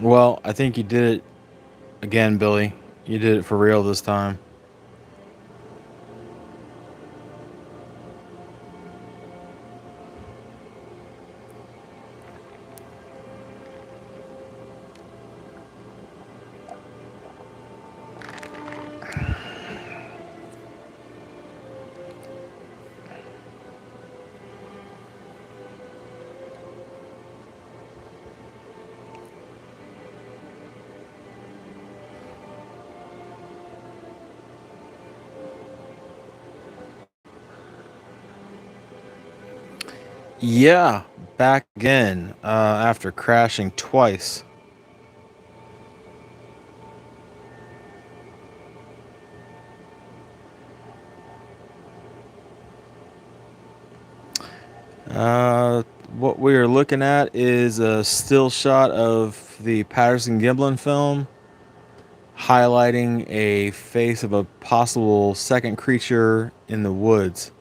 Well, I think you did it again, Billy. You did it for real this time. Yeah, back again after crashing twice. What we are looking at is a still shot of the Patterson Gimlin film, highlighting a face of a possible second creature in the woods.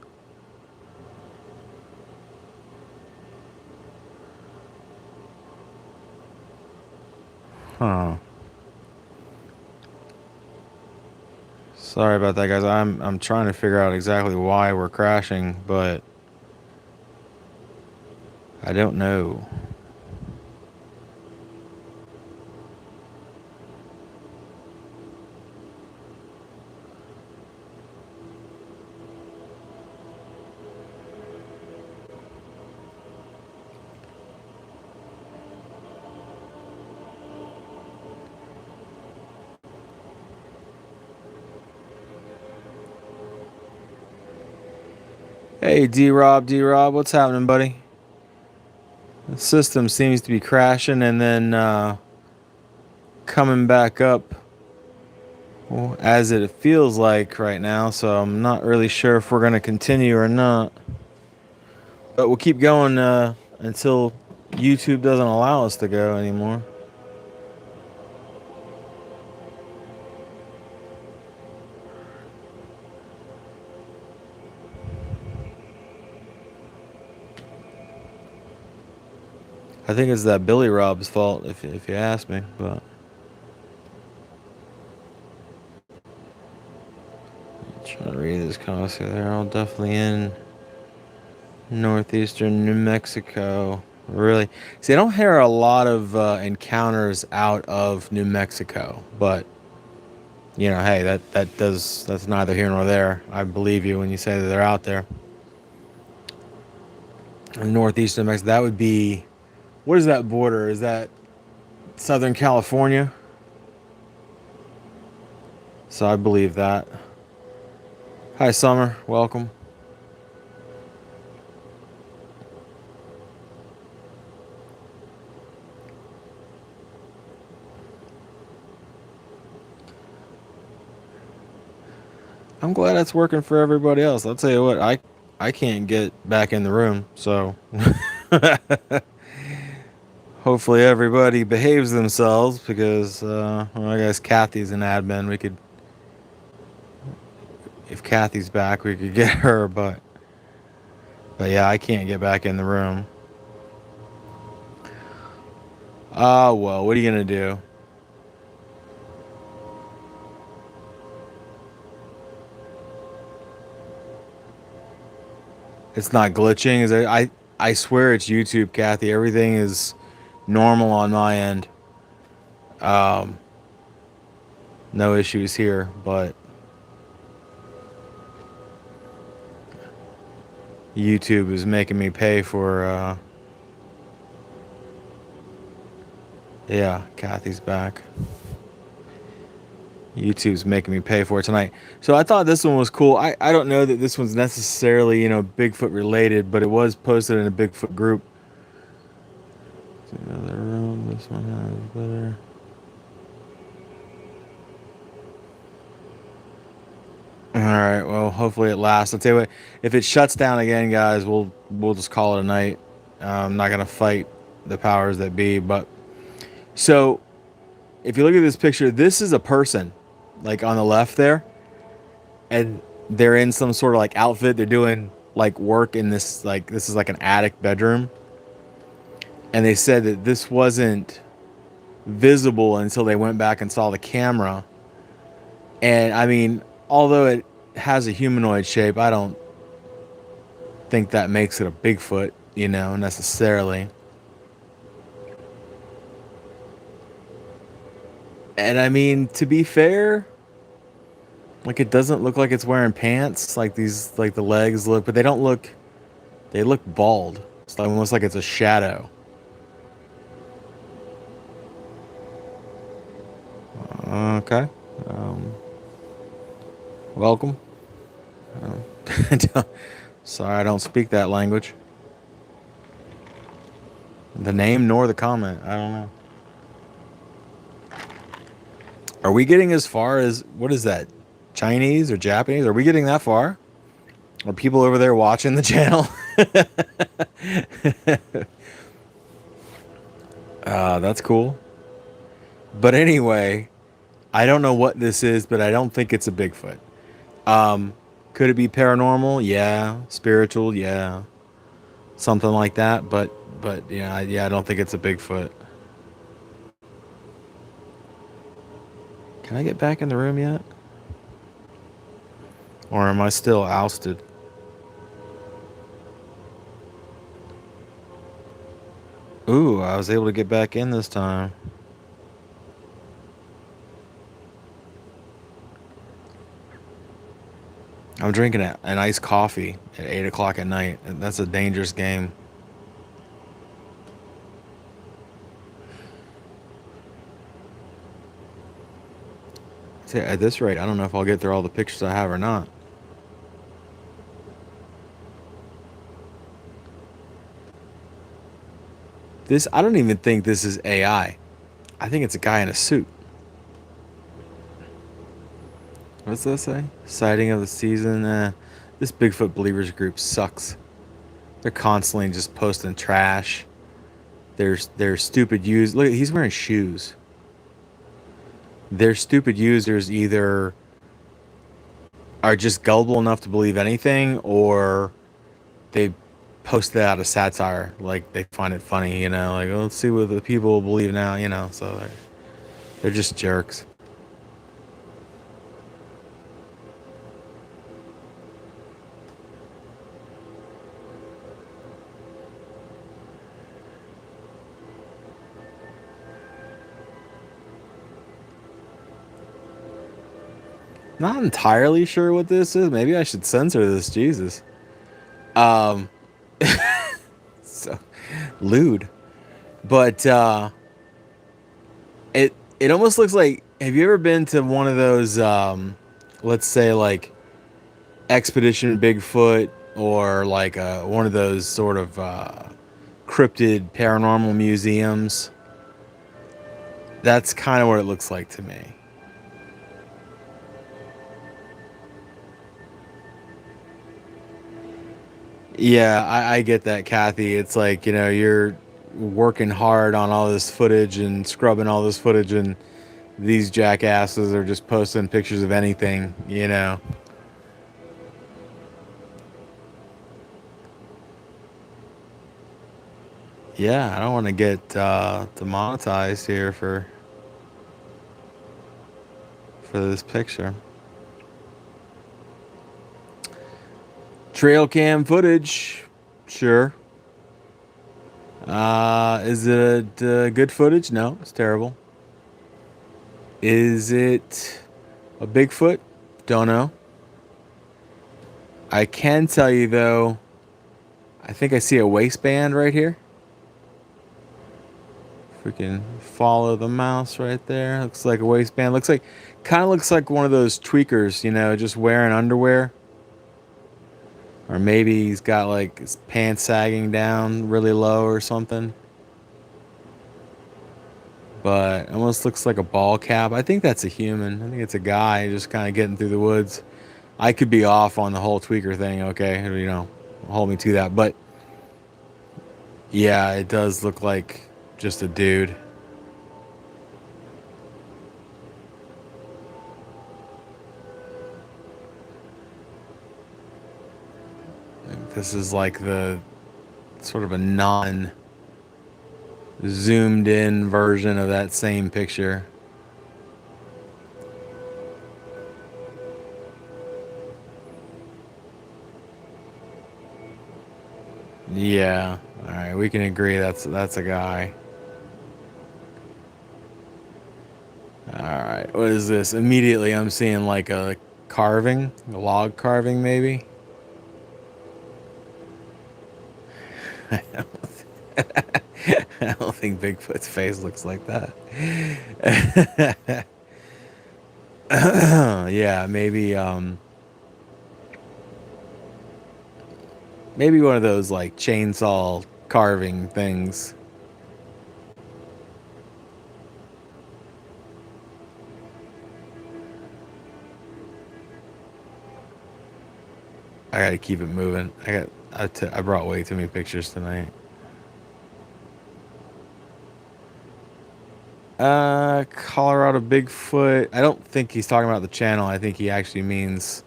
Huh. Sorry about that, guys. I'm trying to figure out exactly why we're crashing, but I don't know. Hey, D Rob, what's happening, buddy? The system seems to be crashing and then coming back up, well, as it feels like right now, so I'm not really sure if we're going to continue or not. But we'll keep going until YouTube doesn't allow us to go anymore. I think it's that Billy Rob's fault, if you ask me. But trying to read this comment. They're all definitely in northeastern New Mexico. Really? See, I don't hear a lot of encounters out of New Mexico, but hey, that's neither here nor there. I believe you when you say that they're out there. In northeast New Mexico, that would be, what is that border? Is that Southern California? So I believe that. Hi, Summer. Welcome. I'm glad it's working for everybody else. I'll tell you what, I can't get back in the room, so hopefully everybody behaves themselves because well, I guess Kathy's an admin. We could, if Kathy's back, we could get her, but yeah, I can't get back in the room. Well, what are you gonna do? It's not glitching, is it? I swear it's YouTube, Kathy. Everything is normal on my end. Um, no issues here, but YouTube is making me pay for. Yeah, Kathy's back. YouTube's making me pay for it tonight. So I thought this one was cool. I don't know that this one's necessarily, Bigfoot related, but it was posted in a Bigfoot group. Another room. This one has better. All right. Well, hopefully it lasts. I'll tell you what. If it shuts down again, guys, we'll just call it a night. I'm not gonna fight the powers that be. But so if you look at this picture, this is a person, like on the left there, and they're in some sort of like outfit. They're doing like work in this, like, this is like an attic bedroom, and they said that this wasn't visible until they went back and saw the camera. And I mean, although it has a humanoid shape, I don't think that makes it a Bigfoot, necessarily. And I mean, to be fair, like it doesn't look like it's wearing pants. Like these, like the legs look, but they don't look. They look bald. It's almost like it's a shadow. Okay. Um, Welcome. Sorry, I don't speak that language. The name nor the comment. I don't know. Are we getting as far as what is that? Chinese or Japanese? Are we getting that far? Are people over there watching the channel? That's cool. But anyway, I don't know what this is, but I don't think it's a Bigfoot. Um, could it be paranormal? Yeah. Spiritual? Yeah. Something like that. But yeah, yeah, I don't think it's a Bigfoot. Can I get back in the room yet? Or am I still ousted? Ooh, I was able to get back in this time. I'm drinking an iced coffee at 8 o'clock at night. And that's a dangerous game. See, at this rate, I don't know if I'll get through all the pictures I have or not. I don't even think this is AI. I think it's a guy in a suit. What's that say? Sighting of the season. This Bigfoot Believers group sucks. They're constantly just posting trash. They're stupid users. Look, he's wearing shoes. Their stupid users either are just gullible enough to believe anything, or they post it out of satire. Like they find it funny, like, oh, let's see what the people believe now, So they're just jerks. Not entirely sure what this is. Maybe I should censor this. Jesus. Um, so lewd, but it almost looks like. Have you ever been to one of those? Let's say like Expedition Bigfoot, or like one of those sort of cryptid paranormal museums. That's kind of what it looks like to me. Yeah, I get that, Kathy. It's like, you're working hard on all this footage and scrubbing all this footage, and these jackasses are just posting pictures of anything. Yeah, I don't want to get demonetized here for this picture. Trail cam footage, sure. Is it good footage? No, it's terrible. Is it a Bigfoot? Don't know. I can tell you though, I think I see a waistband right here. Freaking follow the mouse right there. Looks like a waistband. Kind of looks like one of those tweakers, just wearing underwear. Or maybe he's got like his pants sagging down really low or something. But it almost looks like a ball cap. I think that's a human. I think it's a guy just kind of getting through the woods. I could be off on the whole tweaker thing, okay? Hold me to that. But yeah, it does look like just a dude. This is like the sort of a non zoomed in version of that same picture. Yeah. All right, we can agree that's a guy. All right, what is this? Immediately, I'm seeing like a carving, a log carving, maybe. I don't think Bigfoot's face looks like that. Yeah, maybe one of those like chainsaw carving things. I gotta keep it moving. I brought way too many pictures tonight. Colorado Bigfoot. I don't think he's talking about the channel. I think he actually means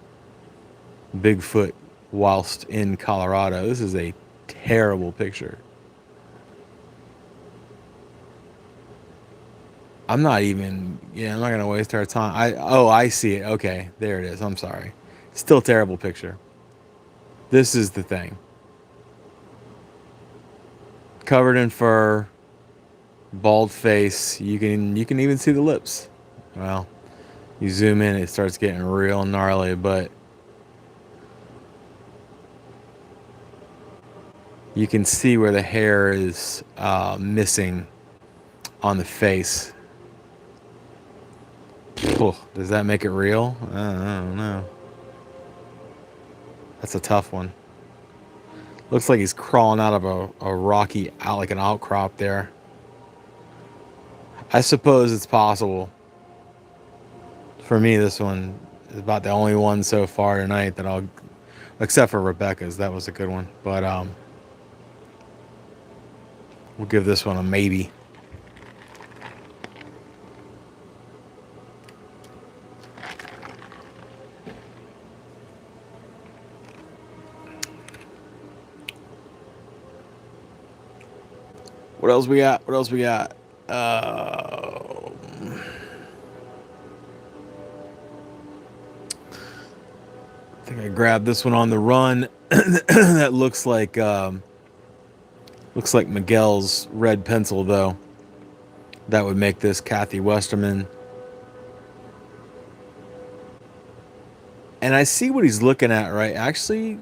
Bigfoot whilst in Colorado. This is a terrible picture. I'm not gonna waste our time. I see it. Okay, there it is. I'm sorry. Still terrible picture. This is the thing. Covered in fur, bald face. You can even see the lips. Well, you zoom in, it starts getting real gnarly, but you can see where the hair is missing on the face. Does that make it real? I don't know. That's a tough one. Looks like he's crawling out of a rocky out like an outcrop there. I suppose it's possible. For me, this one is about the only one so far tonight that I'll, except for Rebecca's. That was a good one, but we'll give this one a maybe. What else we got? What else we got? I think I grabbed this one on the run. That looks like Miguel's red pencil though. That would make this Kathy Westerman. And I see what he's looking at, right? Actually, I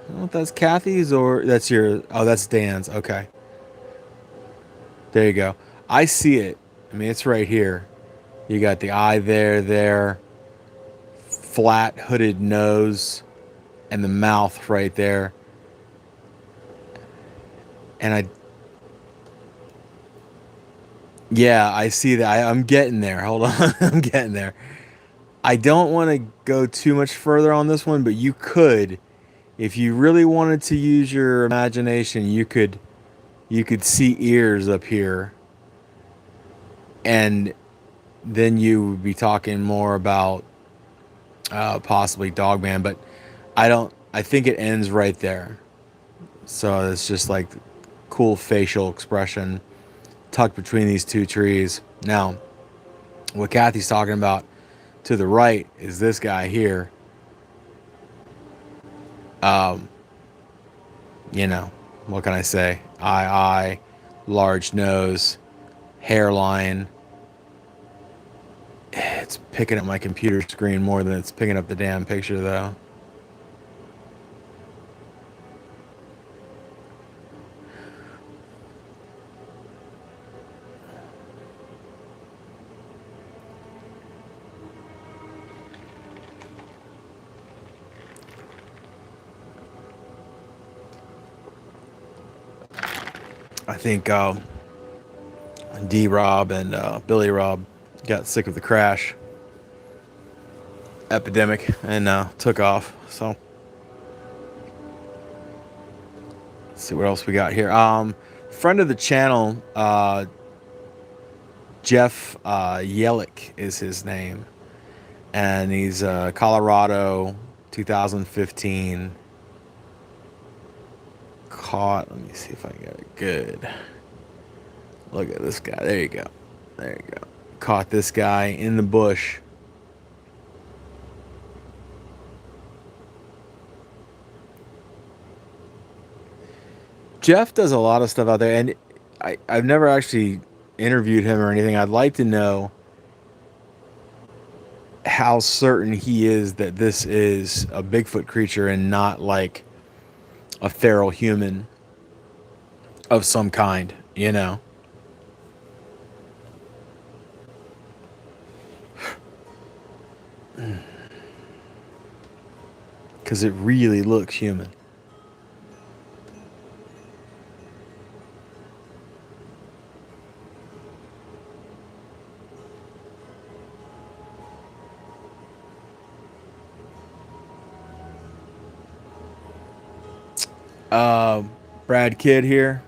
don't know if that's Kathy's or that's your. Oh, that's Dan's. Okay, there you go. I see it. I mean, it's right here. You got the eye there, flat hooded nose, and the mouth right there. And yeah, I see that. I'm getting there. Hold on, I'm getting there. I don't want to go too much further on this one, but you could, if you really wanted to use your imagination, you could see ears up here, and then you would be talking more about possibly Dogman, but I don't. I think it ends right there. So it's just like cool facial expression tucked between these two trees. Now, what Kathy's talking about to the right is this guy here. Um, what can I say? Eye, large nose, hairline. It's picking up my computer screen more than it's picking up the damn picture, though. I think D Rob and Billy Rob got sick of the crash epidemic and took off. So let's see what else we got here. Friend of the channel, Jeff Yellick is his name, and he's Colorado, 2015. Caught. Let me see if I can get it good. Look at this guy. There you go. There you go. Caught this guy in the bush. Jeff does a lot of stuff out there, and I've never actually interviewed him or anything. I'd like to know how certain he is that this is a Bigfoot creature and not like a feral human of some kind, you know? Because it really looks human. Uh, Brad Kidd here.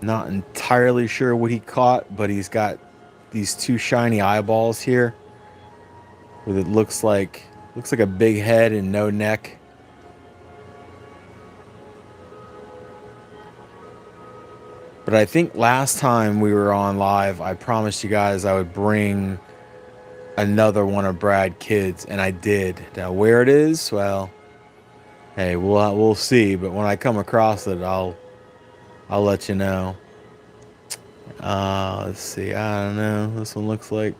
Not entirely sure what he caught, but he's got these two shiny eyeballs here, where it looks like a big head and no neck. But I think last time we were on live, I promised you guys I would bring another one of Brad Kidd's, and I did. Now where it is, well, hey, we'll see. But when I come across it, I'll let you know. Let's see. I don't know. This one looks like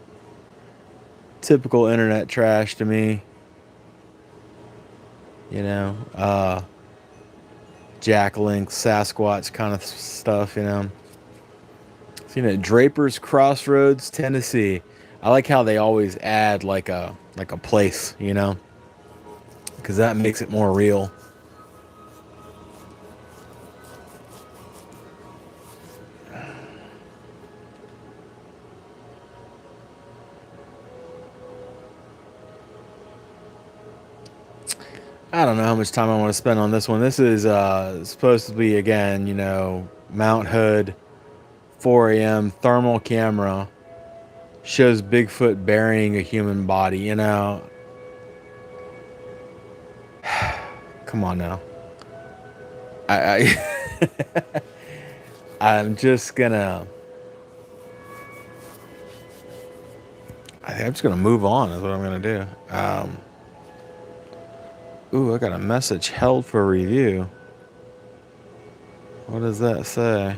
typical internet trash to me. You know, Jack Link, Sasquatch kind of stuff. You know, seen it at Draper's Crossroads, Tennessee. I like how they always add like a place. You know, because that makes it more real. I don't know how much time I want to spend on this one. This is supposed to be, again, you know, Mount Hood, 4 a.m. thermal camera shows Bigfoot burying a human body. You know, come on now. I I'm just gonna. I think I'm just gonna move on. Is what I'm gonna do. Ooh, I got a message held for review. What does that say?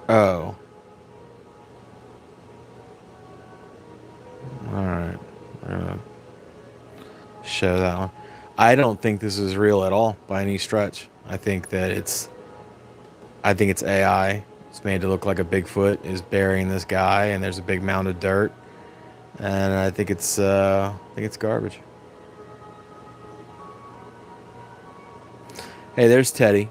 Oh. Alright. I'm gonna show that one. I don't think this is real at all by any stretch. I think it's AI. It's made to look like a Bigfoot is burying this guy, and there's a big mound of dirt. And I think it's garbage. Hey, there's Teddy.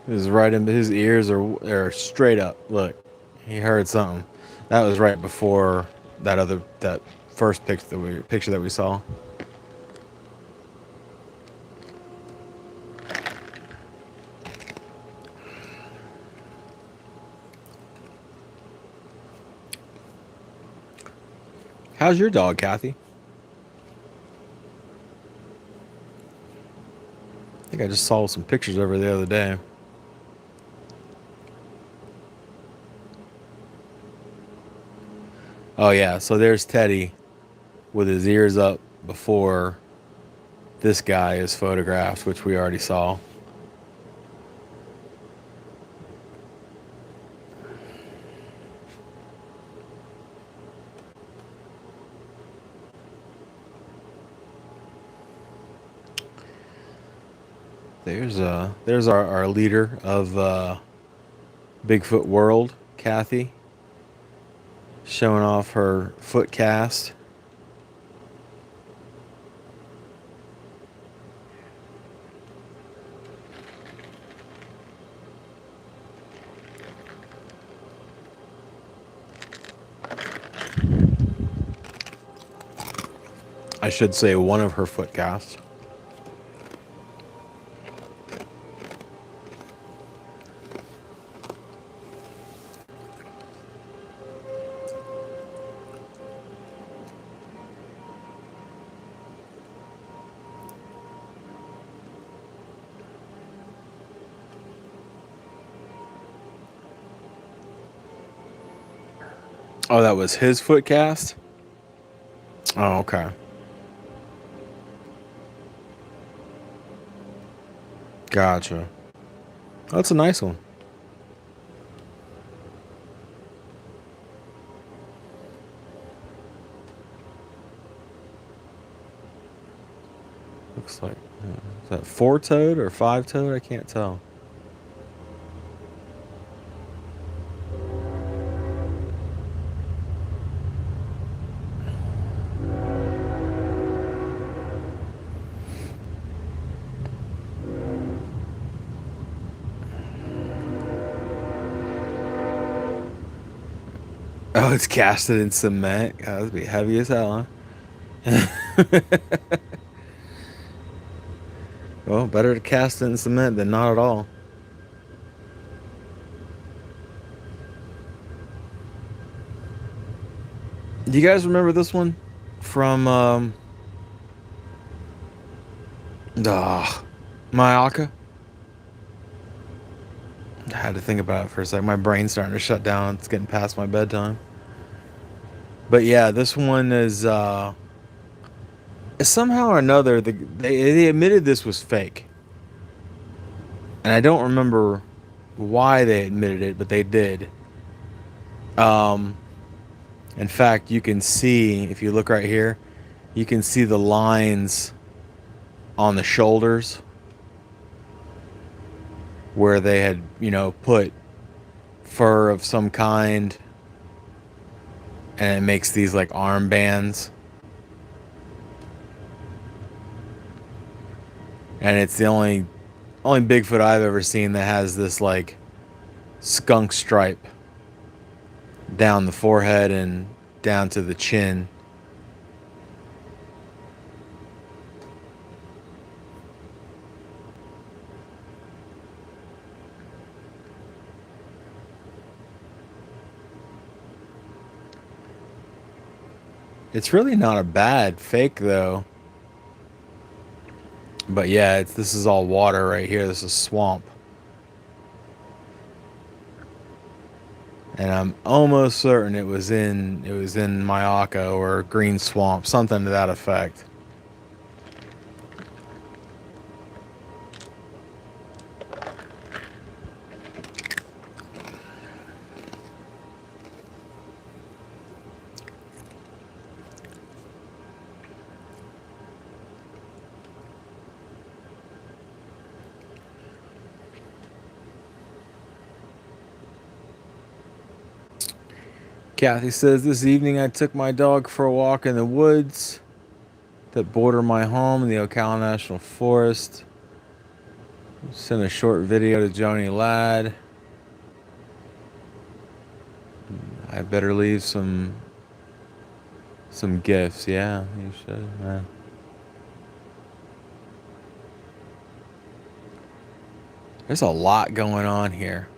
His ears are straight up. Look, he heard something. That was right before that first picture that we saw. How's your dog, Kathy? I think I just saw some pictures of her the other day. Oh yeah, so there's Teddy with his ears up before this guy is photographed, which we already saw. There's our leader of Bigfoot World, Kathy, showing off her foot cast. I should say one of her foot casts. Oh, that was his foot cast? Oh, okay. Gotcha. That's a nice one. Looks like, is that four-toed or five-toed? I can't tell. Oh, it's casted in cement. God, that'd be heavy as hell, huh? Well, better to cast it in cement than not at all. Do you guys remember this one from Mayaka? I had to think about it for a second. My brain's starting to shut down. It's getting past my bedtime. But yeah, this one is somehow or another they admitted this was fake. And I don't remember why they admitted it, but they did. Um in fact, you can see if you look right here, you can see the lines on the shoulders where they had, put fur of some kind, and it makes these like armbands. And it's the only Bigfoot I've ever seen that has this like skunk stripe down the forehead and down to the chin. It's really not a bad fake though. But yeah, this is all water right here. This is swamp. And I'm almost certain it was in Mayaka or Green Swamp, something to that effect. Kathy says, this evening I took my dog for a walk in the woods that border my home in the Ocala National Forest. Sent a short video to Joni Ladd. I better leave some gifts. Yeah, you should, man. There's a lot going on here.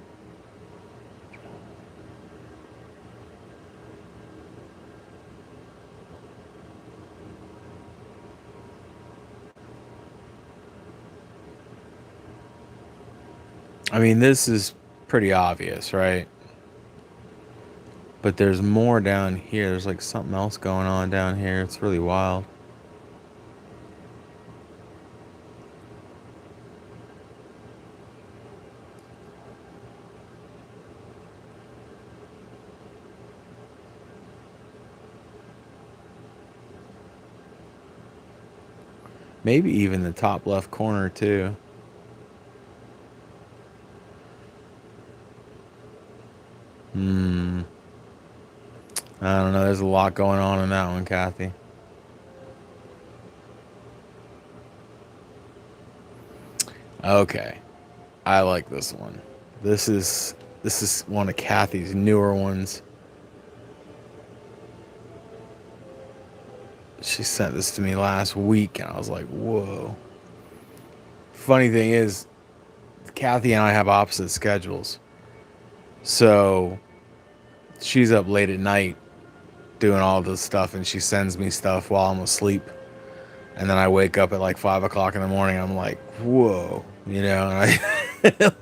I mean, this is pretty obvious, right? But there's more down here. There's like something else going on down here. It's really wild. Maybe even the top left corner too. I don't know. There's a lot going on in that one, Kathy. Okay. I like this one. This is one of Kathy's newer ones. She sent this to me last week and I was like, whoa. Funny thing is, Kathy and I have opposite schedules. So she's up late at night doing all this stuff and she sends me stuff while I'm asleep. And then I wake up at like 5 o'clock in the morning. I'm like, whoa, and I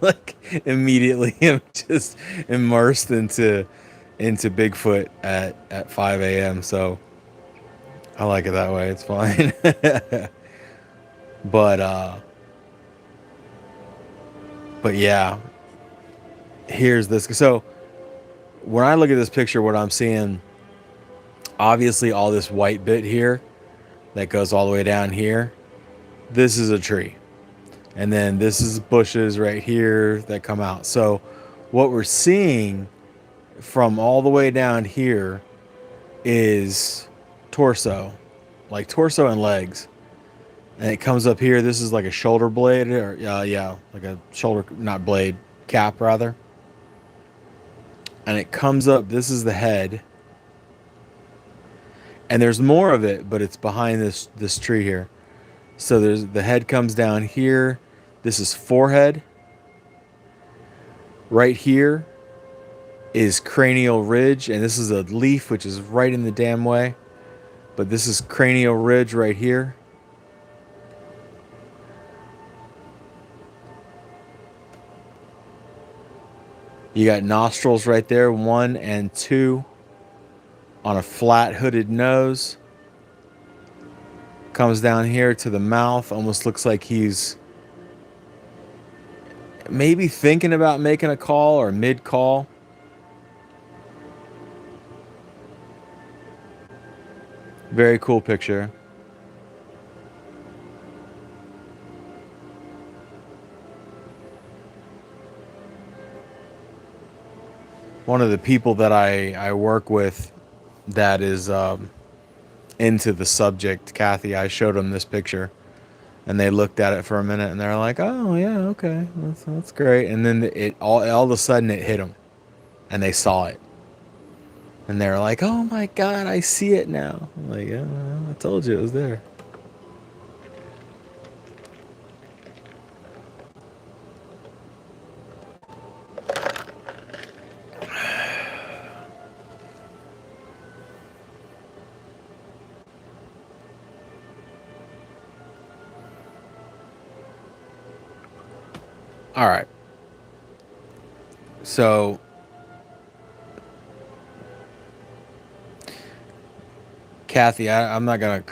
like immediately am just immersed into into Bigfoot at 5 a.m. So I like it that way. It's fine. but uh, but yeah, here's this. So when I look at this picture, what I'm seeing, obviously, all this white bit here that goes all the way down here. This is a tree. And then this is bushes right here that come out. So what we're seeing from all the way down here is torso, like torso and legs. And it comes up here. This is like a shoulder blade, or yeah, like a shoulder, not blade, cap rather. And it comes up. This is the head. And there's more of it, but it's behind this tree here. So there's the head comes down here. This is forehead. Right here is cranial ridge, and this is a leaf which is right in the damn way. But this is cranial ridge right here. You got nostrils right there, 1 and 2 on a flat hooded nose. Comes down here to the mouth, almost looks like he's maybe thinking about making a call or mid-call. Very cool picture. One of the people that I work with that is into the subject, Kathy, I showed them this picture. And they looked at it for a minute, and they're like, "Oh yeah, okay, that's great." And then it all of a sudden it hit them, and they saw it, and they're like, "Oh my God, I see it now!" I'm like, "Yeah, I told you it was there." All right, so Kathy, I'm not gonna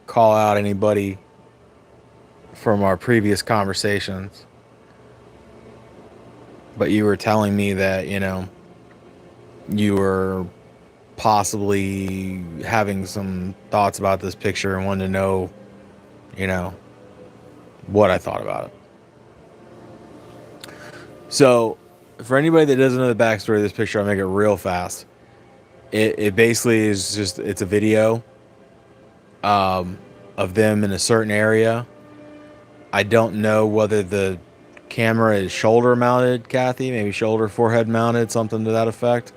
call out anybody from our previous conversations, but you were telling me that you were possibly having some thoughts about this picture and wanted to know, you know, what I thought about it. So, for anybody that doesn't know the backstory of this picture, I'll make it real fast. It basically is just, it's a video of them in a certain area. I don't know whether the camera is shoulder mounted, Kathy, maybe shoulder, forehead mounted, something to that effect.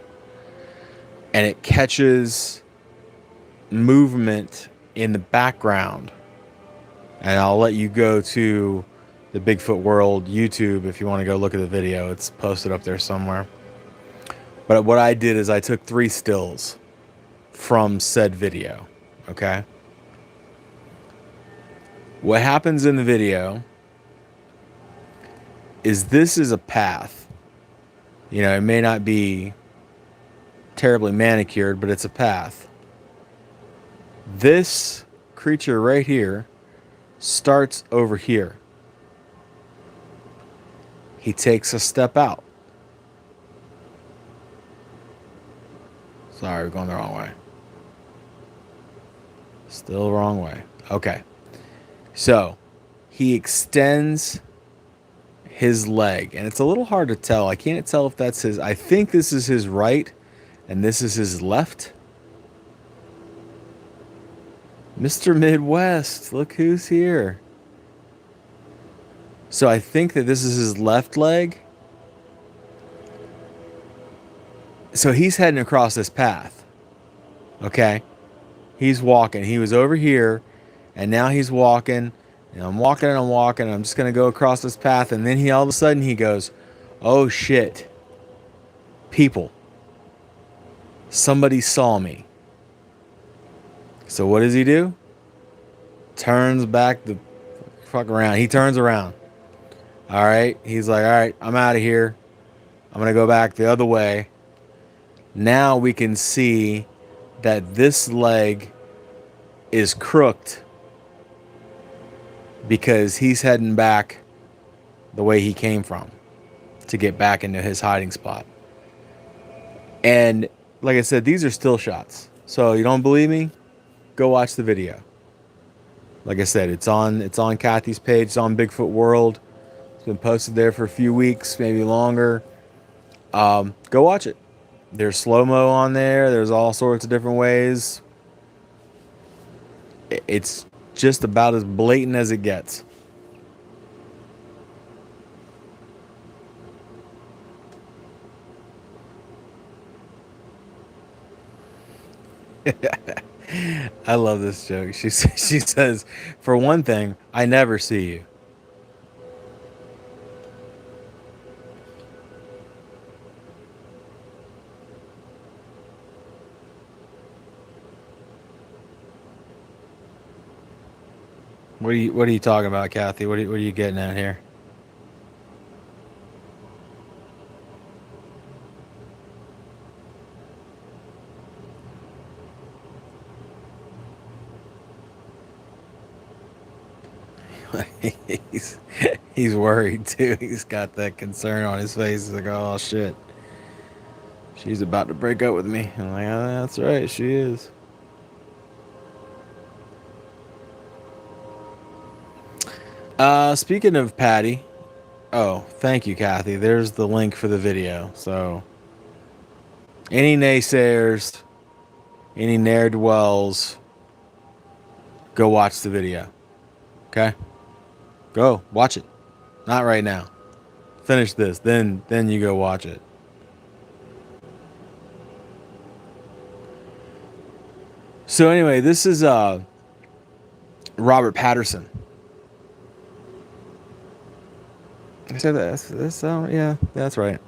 And it catches movement in the background. And I'll let you go to the Bigfoot World YouTube if you want to go look at the video. It's posted up there somewhere. But what I did is I took 3 stills from said video. Okay? What happens in the video is this is a path. It may not be terribly manicured, but it's a path. This creature right here starts over here. He takes a step out. Sorry, we're going the wrong way. Still the wrong way. Okay. So, he extends his leg, and it's a little hard to tell. I can't tell if that's his... I think this is his right, and this is his left. Mr. Midwest, look who's here. So I think that this is his left leg. So he's heading across this path. Okay? He's walking. He was over here, and now he's walking. And I'm walking and I'm walking. I'm just going to go across this path. And then all of a sudden he goes, "Oh shit. People. Somebody saw me." So what does he do? Turns back the fuck around. He turns around. All right. He's like, "All right, I'm out of here. I'm going to go back the other way." Now we can see that this leg is crooked because he's heading back the way he came from to get back into his hiding spot. And like I said, these are still shots. So you don't believe me? Go watch the video. Like I said, it's on Kathy's page, it's on Bigfoot World. It's been posted there for a few weeks, maybe longer. Go watch it. There's slow-mo on there. There's all sorts of different ways. It's just about as blatant as it gets. I love this joke. She says, "For one thing, I never see you." What are you talking about, Kathy? What are you getting at here? he's he's worried too. He's got that concern on his face. He's like, "Oh shit, she's about to break up with me." I'm like, "Oh, that's right, she is." Speaking of Patty, oh, thank you, Kathy. There's the link for the video. So, any naysayers, any ne'er do wells, go watch the video. Okay, go watch it. Not right now. Finish this, then you go watch it. So anyway, this is Robert Patterson. I said that's yeah, that's right.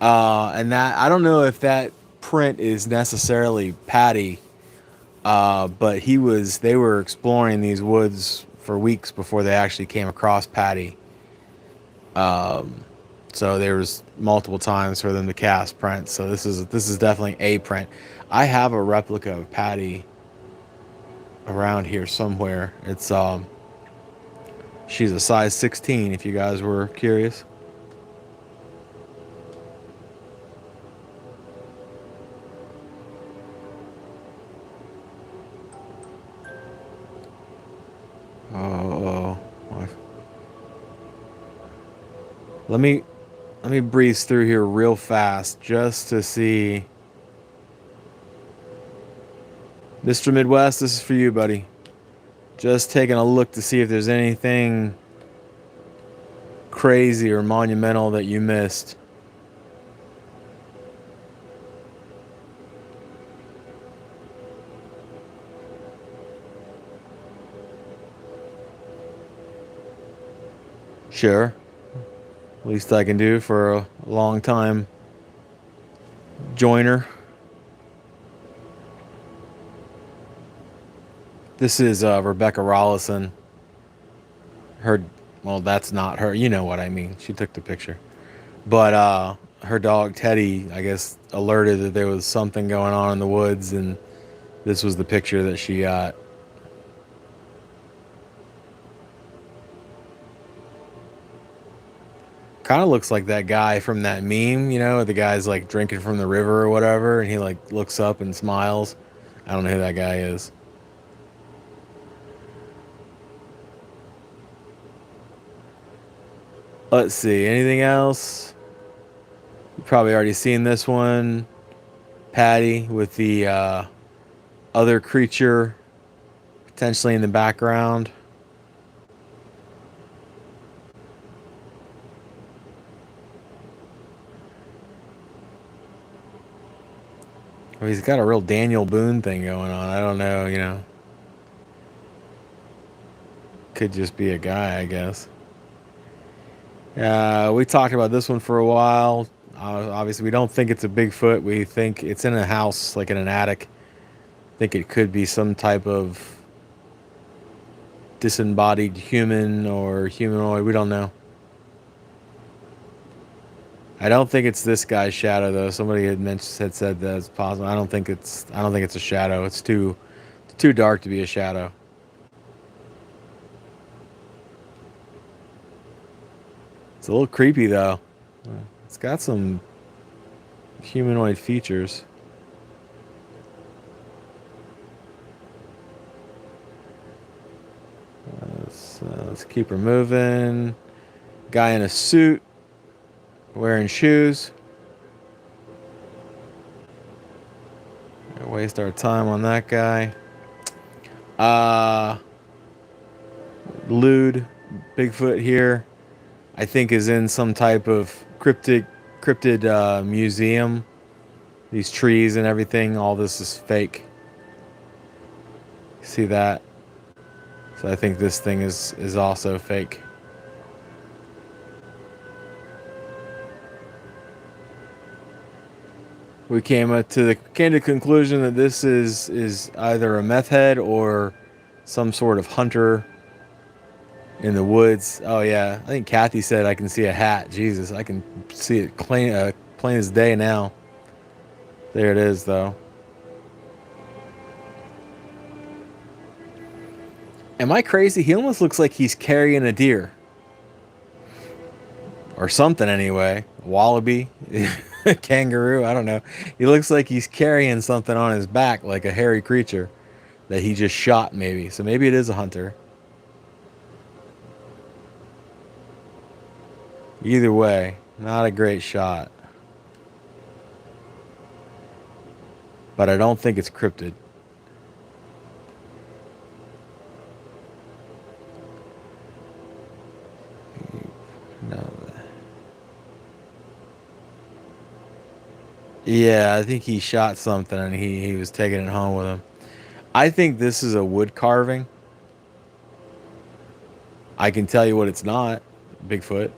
And that I don't know if that print is necessarily Patty, but they were exploring these woods for weeks before they actually came across Patty. So there was multiple times for them to cast prints. So this is definitely a print. I have a replica of Patty around here somewhere. It's she's a size 16 if you guys were curious. Oh, let me breeze through here real fast just to see. Mr. Midwest, this is for you, buddy. Just taking a look to see if there's anything crazy or monumental that you missed. Sure. Least I can do for a long time joiner. This is Rebecca Rollison. Her, well, that's not her. You know what I mean. She took the picture. But her dog Teddy, I guess, alerted that there was something going on in the woods, and this was the picture that she got. Kind of looks like that guy from that meme, the guy's like drinking from the river or whatever, and he like looks up and smiles. I don't know who that guy is. Let's see, anything else? You've probably already seen this one. Patty with the other creature potentially in the background. Well, he's got a real Daniel Boone thing going on. I don't know. Could just be a guy, I guess. We talked about this one for a while. Obviously, we don't think it's a Bigfoot. We think it's in a house, like in an attic. Think it could be some type of disembodied human or humanoid. We don't know. I don't think it's this guy's shadow though. Somebody had said that it's possible. I don't think it's a shadow. It's too dark to be a shadow. It's a little creepy though. It's got some humanoid features. Let's keep her moving. Guy in a suit, wearing shoes. Waste our time on that guy. Uh, Lewd Bigfoot here, I think, is in some type of cryptid museum. These trees and everything, all this is fake. See that? So I think this thing is also fake. We came to the conclusion that this is either a meth head or some sort of hunter in the woods. Oh yeah, I think Kathy said I can see a hat. Jesus, I can see it plain as day now. There it is, though. Am I crazy? He almost looks like he's carrying a deer or something. Anyway, a wallaby, a kangaroo. I don't know. He looks like he's carrying something on his back, like a hairy creature that he just shot. Maybe so. Maybe it is a hunter. Either way, not a great shot. But I don't think it's cryptid. No. Yeah, I think he shot something and he was taking it home with him. I think this is a wood carving. I can tell you what it's not. Bigfoot.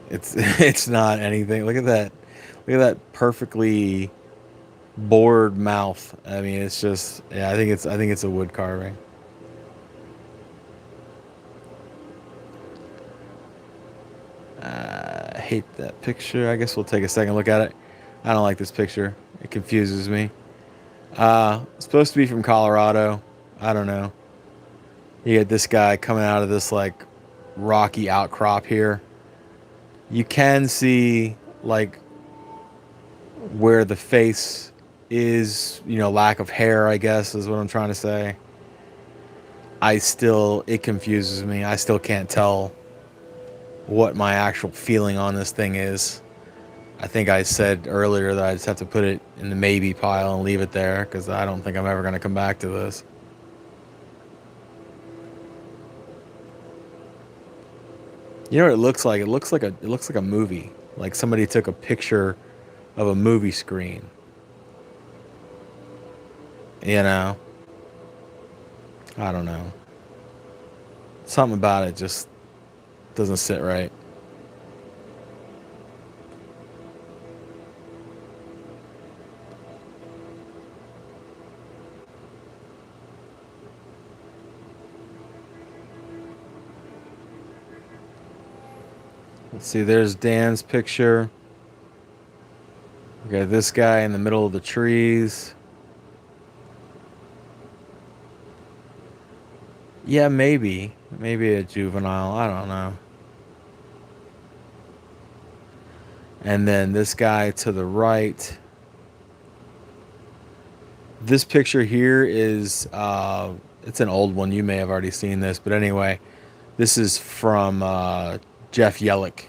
It's it's not anything. Look at that. Look at that perfectly bored mouth. I mean, it's just yeah, I think it's a wood carving. I hate that picture. I guess we'll take a second look at it. I don't like this picture. It confuses me. Supposed to be from Colorado. I don't know. You get this guy coming out of this like rocky outcrop here. You can see like where the face is, lack of hair, I guess is what I'm trying to say. It confuses me. I still can't tell what my actual feeling on this thing is. I think I said earlier that I just have to put it in the maybe pile and leave it there because I don't think I'm ever going to come back to this. You know what it looks like? It looks like a movie. Like somebody took a picture of a movie screen. You know? I don't know. Something about it just doesn't sit right. Let's see, there's Dan's picture. We got this guy in the middle of the trees. Yeah, maybe. Maybe a juvenile. I don't know. And then this guy to the right. This picture here is, it's an old one. You may have already seen this. But anyway, this is from Jeff Yellick.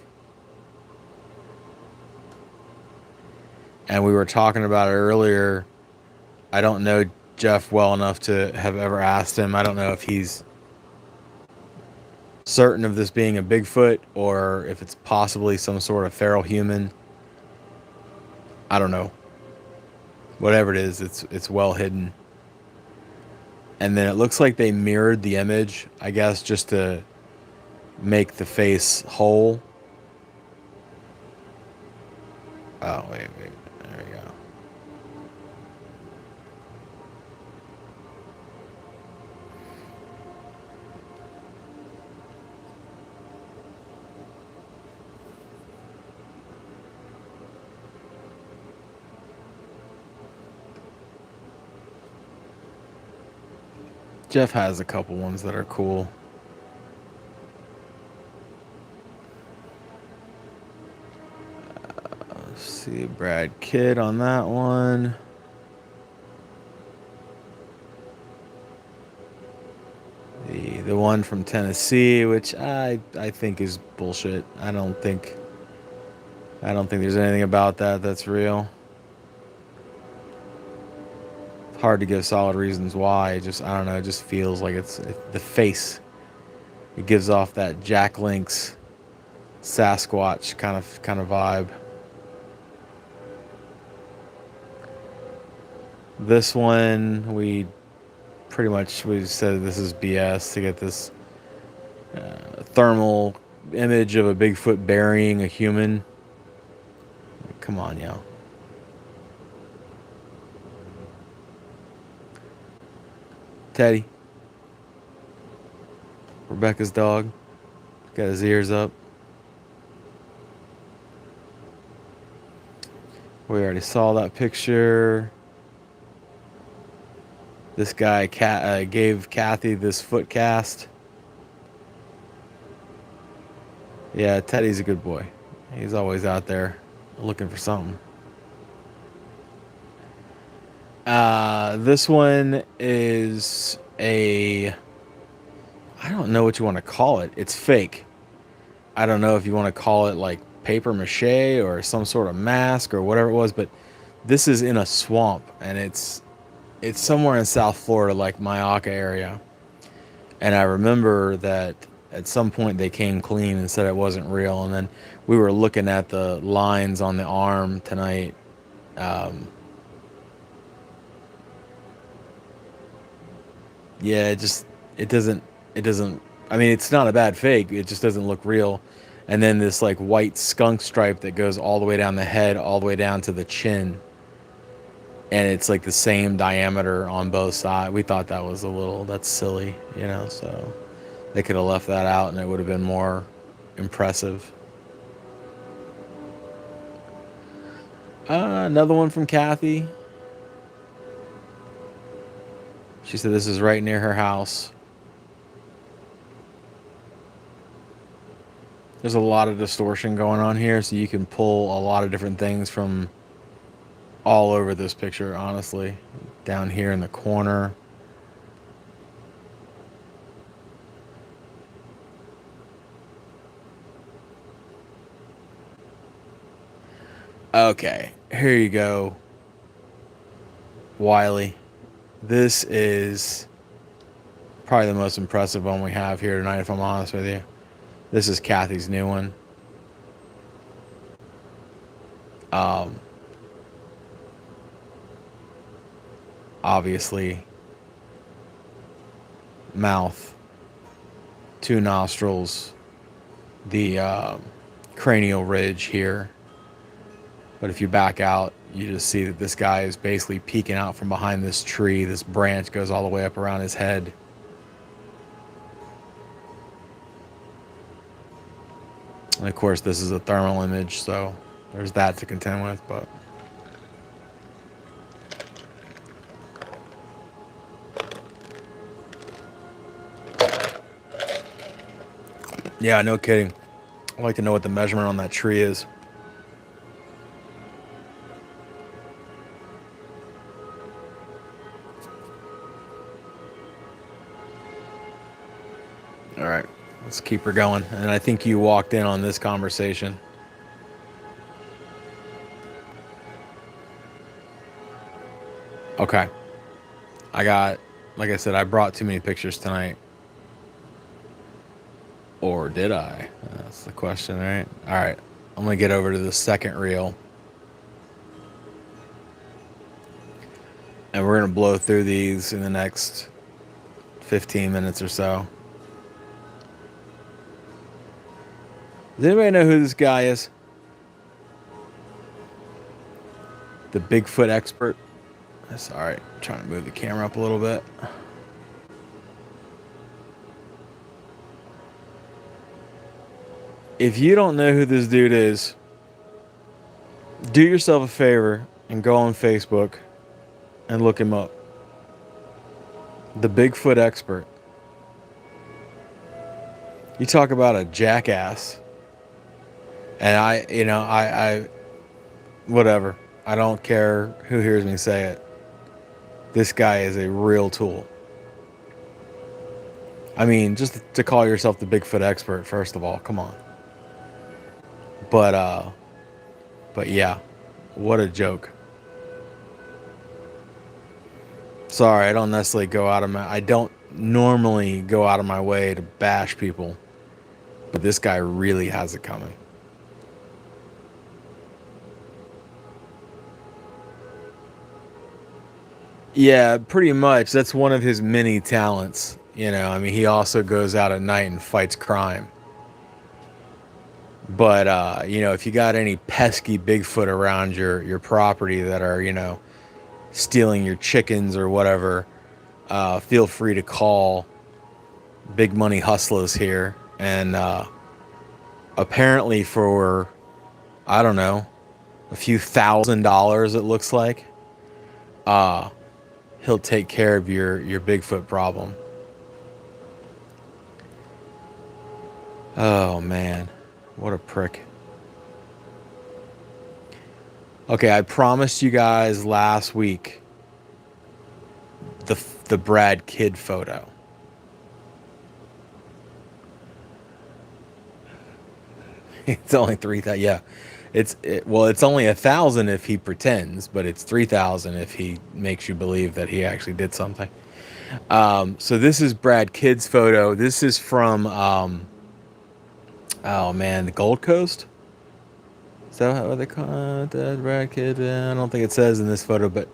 And we were talking about it earlier. I don't know Jeff well enough to have ever asked him. I don't know if he's certain of this being a Bigfoot or if it's possibly some sort of feral human. I don't know. Whatever it is, it's well hidden. And then it looks like they mirrored the image, I guess, just to make the face whole. Oh, wait. There we go. Jeff has a couple ones that are cool. Let's see, Brad Kidd on that one. The one from Tennessee, which I think is bullshit. I don't think there's anything about that that's real. It's hard to give solid reasons why. I don't know. It just feels like the face. It gives off that Jack Link's Sasquatch kind of vibe. This one we said this is BS to get this thermal image of a Bigfoot burying a human. Come on, yo. Teddy. Rebecca's dog. Got his ears up. We already saw that picture. This guy gave Kathy this foot cast. Yeah, Teddy's a good boy. He's always out there looking for something. This one is I don't know what you want to call it. It's fake. I don't know if you want to call it like paper mache or some sort of mask or whatever it was, but this is in a swamp, and it's somewhere in South Florida, like Myakka area. And I remember that at some point they came clean and said it wasn't real. And then we were looking at the lines on the arm tonight. Yeah, it doesn't, I mean, it's not a bad fake. It just doesn't look real. And then this like white skunk stripe that goes all the way down the head, all the way down to the chin. And it's like the same diameter on both sides. We thought that's silly, so they could have left that out and it would have been more impressive. Another one from Kathy. She said this is right near her house. There's a lot of distortion going on here, so you can pull a lot of different things from all over this picture, honestly. Down here in the corner. Okay, here you go. Wiley. This is probably the most impressive one we have here tonight, if I'm honest with you. This is Kathy's new one. Obviously, mouth, two nostrils, the cranial ridge here. But if you back out, you just see that this guy is basically peeking out from behind this tree. This branch goes all the way up around his head. And of course, this is a thermal image, so there's that to contend with, but yeah, no kidding. I'd like to know what the measurement on that tree is. All right, let's keep her going. And I think you walked in on this conversation. Okay. Like I said, I brought too many pictures tonight. Or did I? That's the question, right? All right, I'm going to get over to the second reel. And we're going to blow through these in the next 15 minutes or so. Does anybody know who this guy is? The Bigfoot expert. That's all right. I'm trying to move the camera up a little bit. If you don't know who this dude is, do yourself a favor and go on Facebook and look him up. The Bigfoot expert. You talk about a jackass, and whatever. I don't care who hears me say it. This guy is a real tool. I mean, just to call yourself the Bigfoot expert, first of all, come on. But but yeah, what a joke. Sorry, I don't normally go out of my way to bash people, but this guy really has it coming. Yeah, pretty much. That's one of his many talents. I mean, he also goes out at night and fights crime. But if you got any pesky Bigfoot around your property that are, stealing your chickens or whatever, feel free to call Big Money Hustlers here. And apparently for, I don't know, a few $1,000s, it looks like, uh, he'll take care of your Bigfoot problem. Oh man, what a prick. Okay, I promised you guys last week the Brad Kid photo. It's only 3,000. Yeah, it's only 1,000 if he pretends, but it's 3,000 if he makes you believe that he actually did something. So this is Brad Kid's photo. This is from oh man, the Gold Coast. Is that what they call it? Brad Kid? I don't think it says in this photo, but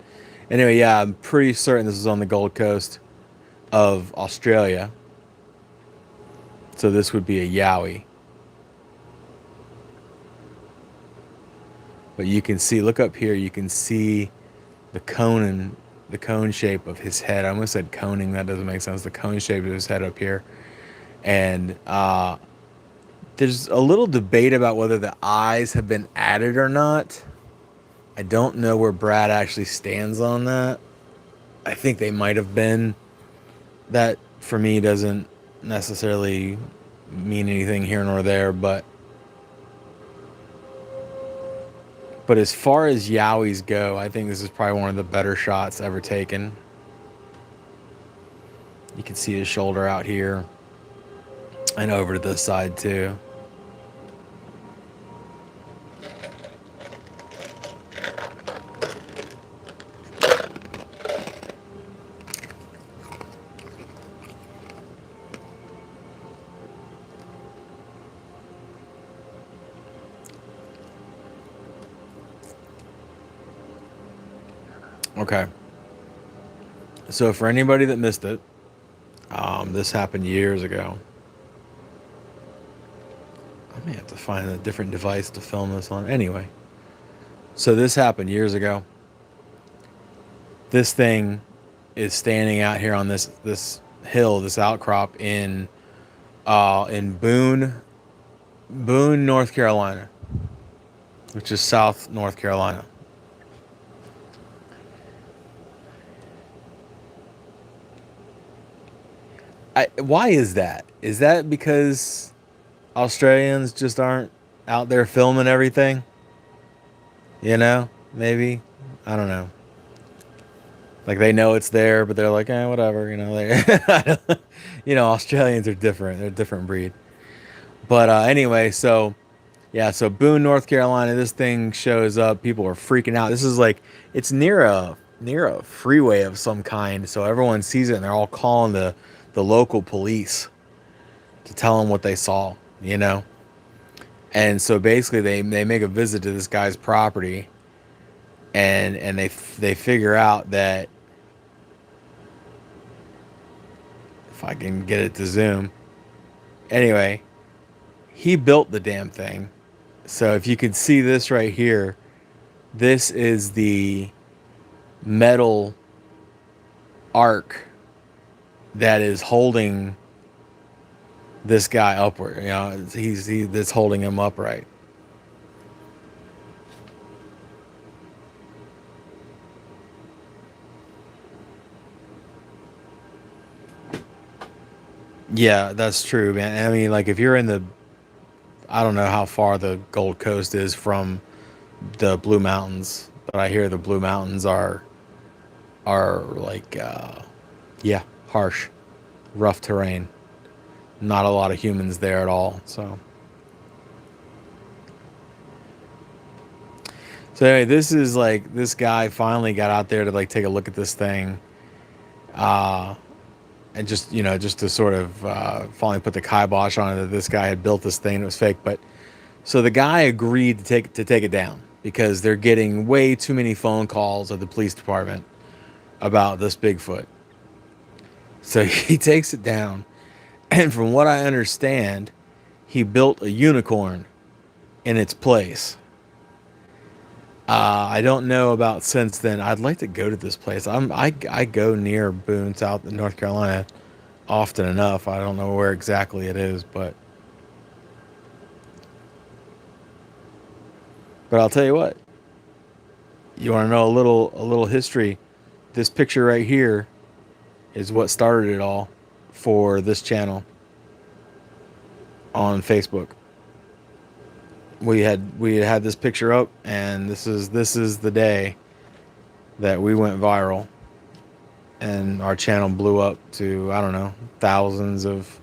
anyway, yeah, I'm pretty certain this is on the Gold Coast of Australia. So this would be a Yowie. But you can see, look up here, you can see the cone shape of his head. I almost said coning, that doesn't make sense. The cone shape of his head up here. And there's a little debate about whether the eyes have been added or not. I don't know where Brad actually stands on that. I think they might have been. That, for me, doesn't necessarily mean anything here nor there, but as far as Yowies go, I think this is probably one of the better shots ever taken. You can see his shoulder out here and over to this side too. Okay. So for anybody that missed it, this happened years ago. I may have to find a different device to film this on. Anyway, so this happened years ago. This thing is standing out here on this hill, this outcrop in Boone, North Carolina, which is South North Carolina. Why is that? Is that because Australians just aren't out there filming everything? Maybe. I don't know. Like they know it's there, but they're like, whatever. Australians are different. They're a different breed. But anyway, so yeah, so Boone, North Carolina, this thing shows up. People are freaking out. This is like it's near a freeway of some kind, so everyone sees it and they're all calling the local police to tell them what they saw. And so basically they make a visit to this guy's property and they figure out that, if I can get it to zoom. Anyway, he built the damn thing. So if you could see this right here, this is the metal arc that is holding this guy upward. He's that's holding him upright. Yeah, that's true, man. I mean, like if you're in the, I don't know how far the Gold Coast is from the Blue Mountains, but I hear the Blue Mountains are like, yeah, harsh, rough terrain. Not a lot of humans there at all. So anyway, this is like this guy finally got out there to like take a look at this thing, uh, and just just to sort of finally put the kibosh on it that this guy had built this thing that was fake. But so the guy agreed to take it down because they're getting way too many phone calls at the police department about this Bigfoot. So he takes it down, and from what I understand, he built a unicorn in its place. I don't know about since then. I'd like to go to this place. I go near Boone, South North Carolina, often enough. I don't know where exactly it is, but I'll tell you what. You want to know a little history? This picture right here is what started it all for this channel on Facebook. We had this picture up, and this is the day that we went viral, and our channel blew up to, I don't know, thousands of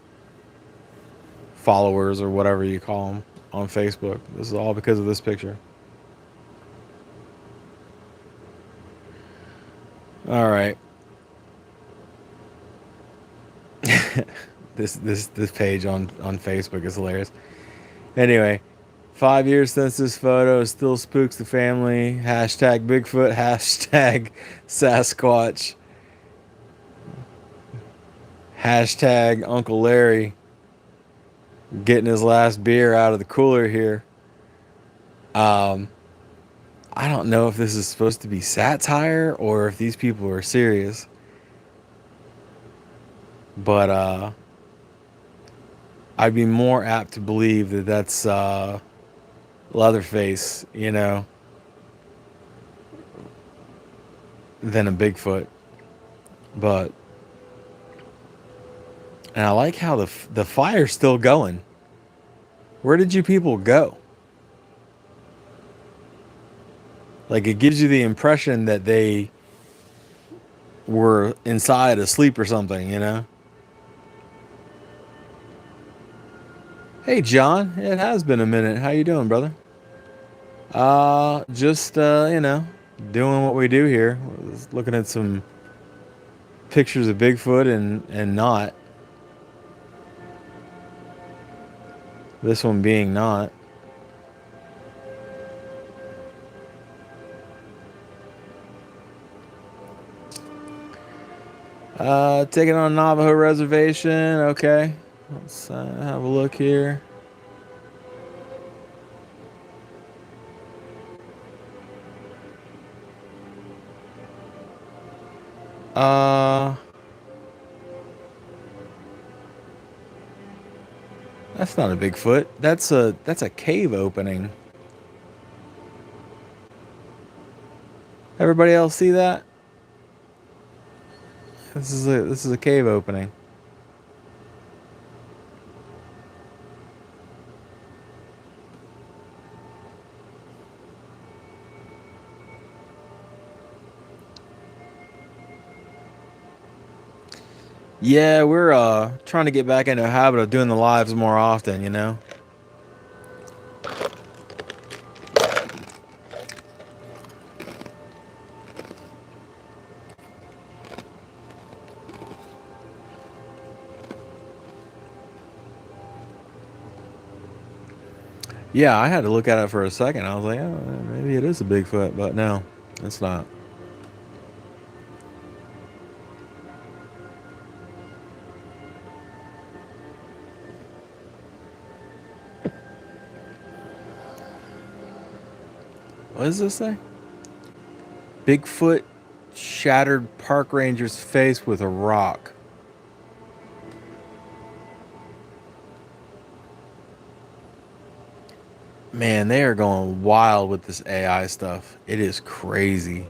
followers or whatever you call them on Facebook. This is all because of this picture. All right. This page on Facebook is hilarious. Anyway, 5 years since this photo still spooks the family. Hashtag Bigfoot. Hashtag Sasquatch. Hashtag Uncle Larry getting his last beer out of the cooler here. Um, I don't know if this is supposed to be satire or if these people are serious. But I'd be more apt to believe that that's Leatherface, than a Bigfoot. But and I like how the fire's still going. Where did you people go? Like it gives you the impression that they were inside asleep or something. Hey John, it has been a minute. How you doing, brother? Just doing what we do here. Just looking at some pictures of Bigfoot and not. This one being not. Taking on Navajo reservation. Okay, let's have a look here. Uh, that's not a Bigfoot. That's a cave opening. Everybody else see that? This is a cave opening. Yeah, we're trying to get back into a habit of doing the lives more often. Yeah, I had to look at it for a second. I was like, oh, maybe it is a Bigfoot, but no, it's not. What does this say? Bigfoot shattered park ranger's face with a rock. Man, they are going wild with this AI stuff. It is crazy.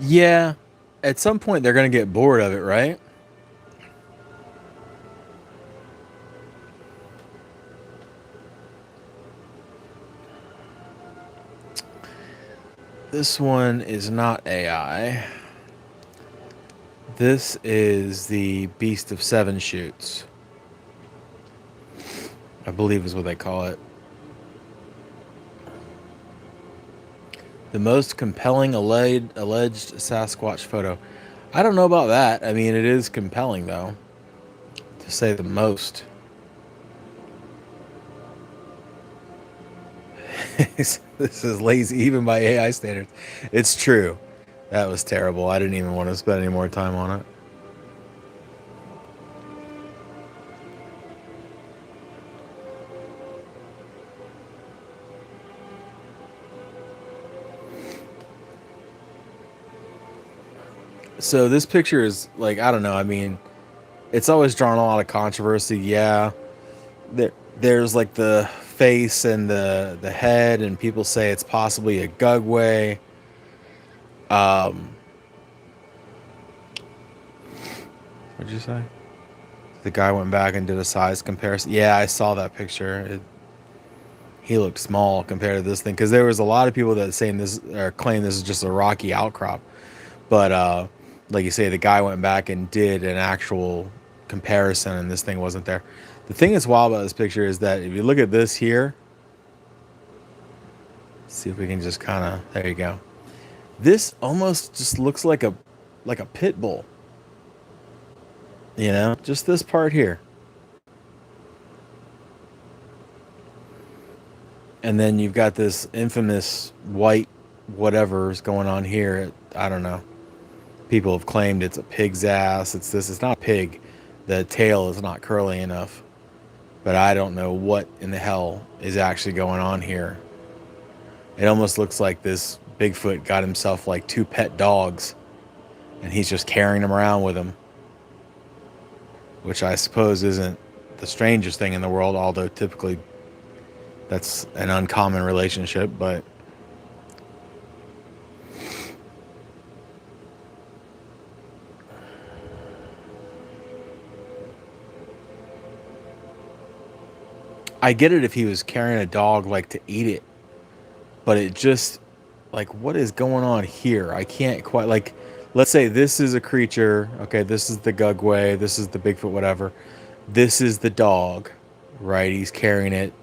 Yeah, at some point they're gonna get bored of it, right? This one is not AI. This is the Beast of Seven Shoots, I believe is what they call it. The most compelling alleged Sasquatch photo. I don't know about that. I mean, it is compelling, though, to say the most. This is lazy, even by AI standards. It's true. That was terrible. I didn't even want to spend any more time on it. So this picture is like, I don't know. I mean, it's always drawn a lot of controversy. Yeah, there's like the face and the head, and people say it's possibly a gugway. Um, what'd you say? The guy went back and did a size comparison. Yeah, I saw that picture. He looked small compared to this thing because there was a lot of people that saying this or claim this is just a rocky outcrop. But like you say, the guy went back and did an actual comparison, and this thing wasn't there. The thing that's wild about this picture is that if you look at this here, see if we can just kind of, there you go. This almost just looks like a pit bull, you know, just this part here. And then you've got this infamous white whatever's going on here. I don't know. People have claimed it's a pig's ass. It's this. It's not a pig. The tail is not curly enough. But I don't know what in the hell is actually going on here. It almost looks like this Bigfoot got himself like two pet dogs, and he's just carrying them around with him, which I suppose isn't the strangest thing in the world, although typically that's an uncommon relationship. But I get it if he was carrying a dog like to eat it, but it just like, what is going on here? I can't quite like, let's say this is a creature. Okay, this is the Gugway, this is the Bigfoot, whatever. This is the dog, right? He's carrying it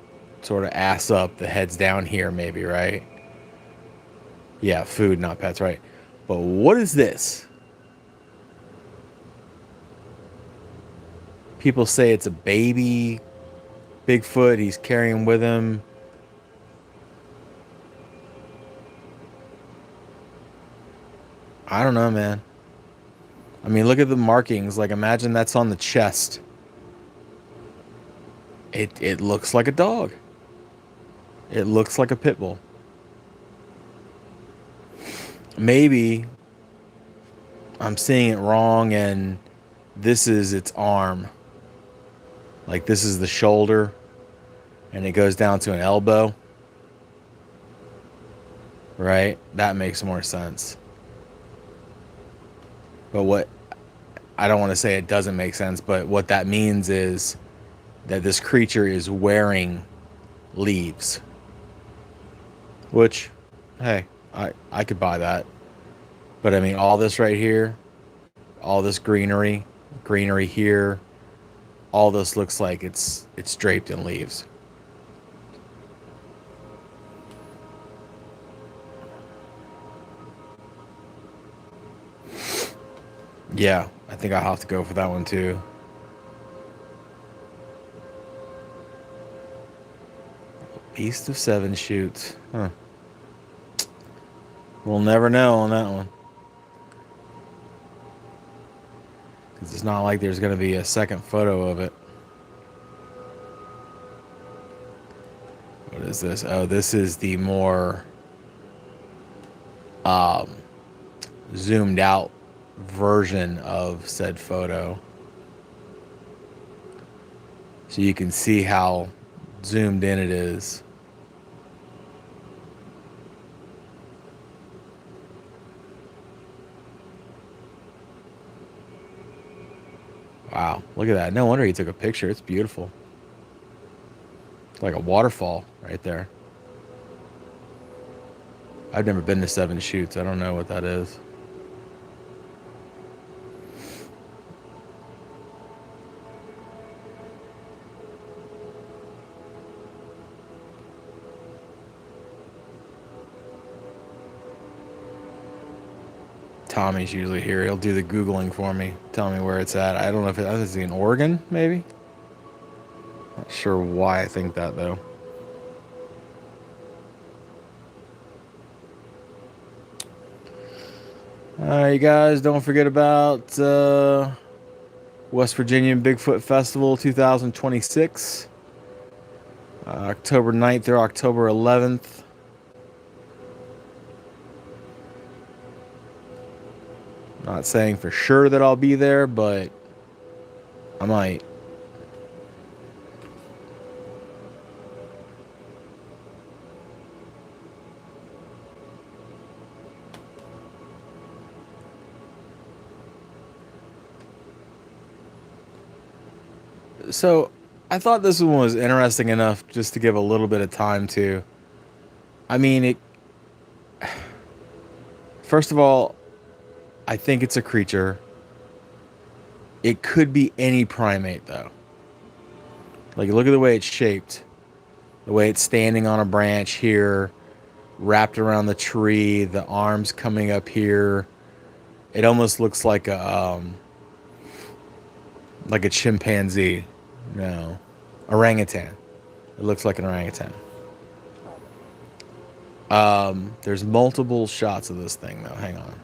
sort of ass up, the head's down here, maybe, right? Yeah, food, not pets, right? But what is this? People say it's a baby Bigfoot he's carrying with him. I don't know, man. I mean, look at the markings. Like, imagine that's on the chest. It looks like a dog. It looks like a pit bull. Maybe I'm seeing it wrong, and this is its arm. Like, this is the shoulder, and it goes down to an elbow. Right? That makes more sense. But what I don't want to say it doesn't make sense, but what that means is that this creature is wearing leaves. Which, hey, I could buy that. But I mean, all this right here, all this greenery here, all this looks like it's draped in leaves. Yeah, I think I'll have to go for that one too. Beast of Seven Shoots. Huh. We'll never know on that one. Because it's not like there's going to be a second photo of it. What is this? Oh, this is the more um, zoomed out version of said photo. So you can see how zoomed in it is. Wow, look at that. No wonder he took a picture. It's beautiful. It's like a waterfall right there. I've never been to Seven Shoots. I don't know what that is. Tommy's usually here. He'll do the Googling for me, tell me where it's at. I don't know if it's in Oregon, maybe? Not sure why I think that, though. All right, you guys, don't forget about West Virginia Bigfoot Festival 2026, October 9th through October 11th. Not saying for sure that I'll be there, but I might. So I thought this one was interesting enough just to give a little bit of time to. I mean, it. First of all, I think it's a creature. It could be any primate, though. Like, look at the way it's shaped, the way it's standing on a branch here, wrapped around the tree, the arms coming up here. It almost looks like a chimpanzee. No, orangutan. It looks like an orangutan. There's multiple shots of this thing though. Hang on.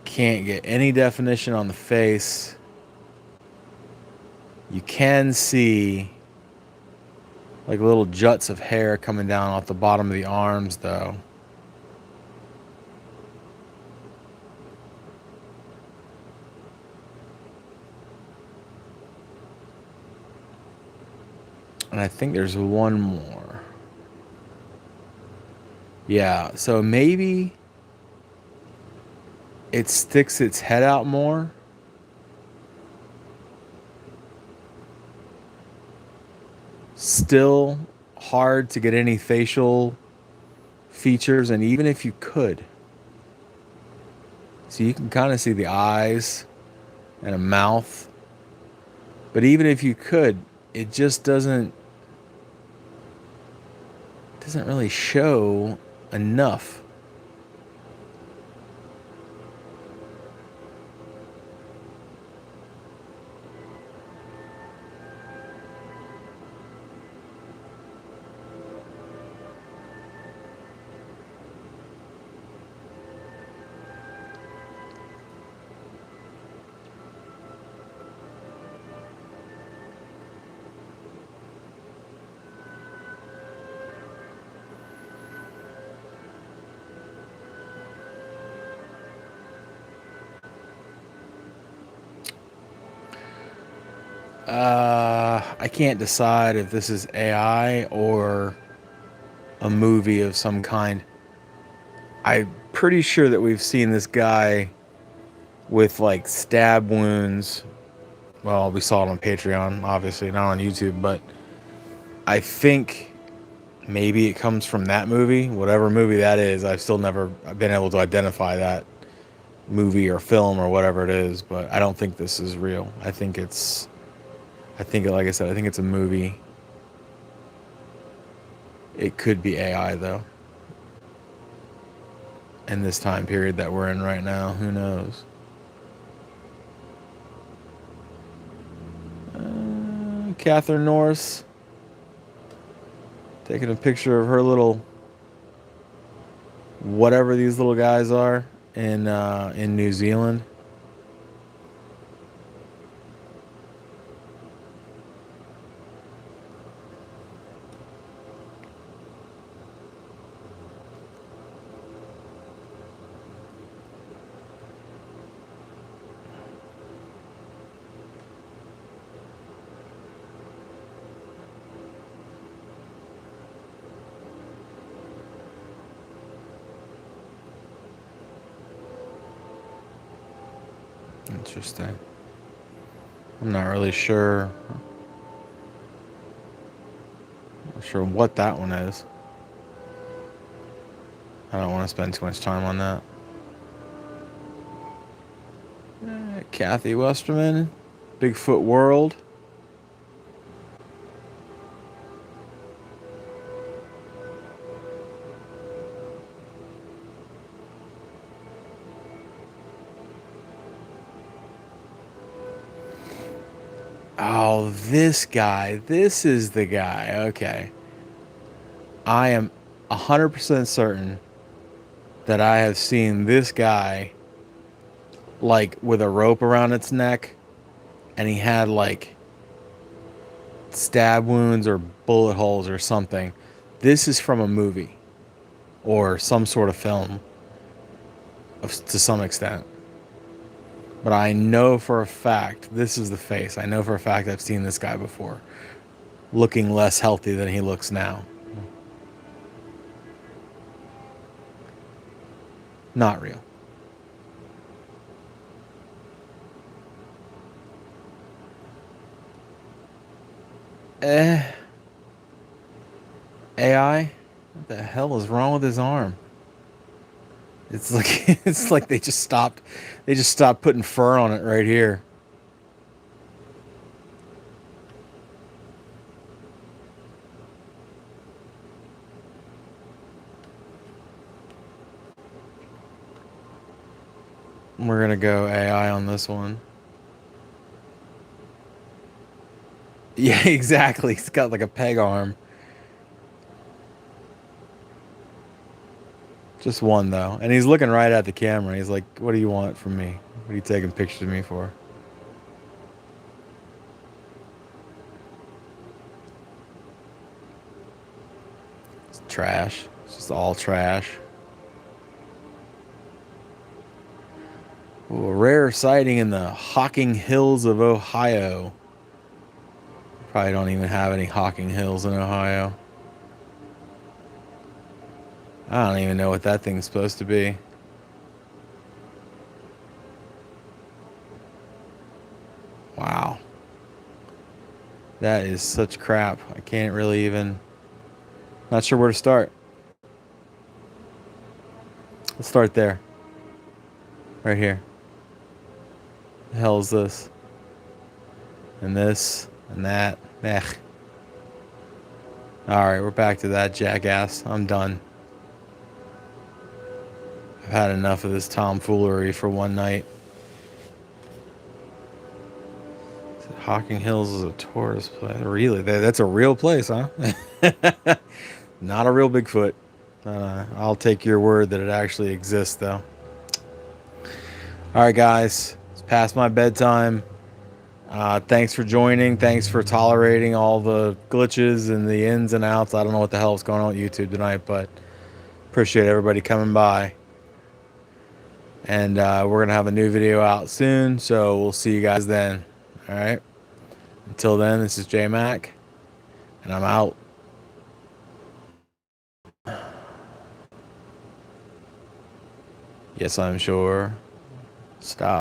Can't get any definition on the face. You can see like little juts of hair coming down off the bottom of the arms though. And I think there's one more. Yeah, so maybe it sticks its head out more. Still hard to get any facial features, and even if you could, so you can kind of see the eyes and a mouth, but even if you could, it just doesn't really show enough. I can't decide if this is AI or a movie of some kind. I'm pretty sure that we've seen this guy with like stab wounds. Well, we saw it on Patreon, obviously, not on YouTube, but I think maybe it comes from that movie, whatever movie that is. I've still never been able to identify that movie or film or whatever it is, but I don't think this is real. Like I said, I think it's a movie. It could be AI though. In this time period that we're in right now, who knows? Catherine Norris taking a picture of her little whatever these little guys are in New Zealand. Interesting. I'm not really sure. Not sure what that one is. I don't want to spend too much time on that. Kathy Westerman, Bigfoot World. Oh, this guy. This is the guy. Okay. I am 100% certain that I have seen this guy like with a rope around its neck, and he had like stab wounds or bullet holes or something. This is from a movie or some sort of film to some extent. But I know for a fact this is the face. I know for a fact I've seen this guy before, looking less healthy than he looks now. Not real. Eh, AI? What the hell is wrong with his arm? It's like it's like they just stopped putting fur on it right here. We're gonna go AI on this one. Yeah, exactly. He's got like a peg arm. Just one though. And he's looking right at the camera. He's like, "What do you want from me? What are you taking pictures of me for?" It's trash. It's just all trash. Ooh, a rare sighting in the Hocking Hills of Ohio. Probably don't even have any Hocking Hills in Ohio. I don't even know what that thing's supposed to be. Wow. That is such crap. I can't really even... Not sure where to start. Let's start there. Right here. The hell is this? And this. And that. Meh. Alright, we're back to that jackass. I'm done. I've had enough of this tomfoolery for one night. Hocking Hills is a tourist place. Really? That's a real place, huh? Not a real Bigfoot. I'll take your word that it actually exists, though. All right, guys. It's past my bedtime. Thanks for joining. Thanks for tolerating all the glitches and the ins and outs. I don't know what the hell is going on with YouTube tonight, but appreciate everybody coming by. And we're going to have a new video out soon, so we'll see you guys then. All right? Until then, this is J Mac, and I'm out. Yes, I'm sure. Stop.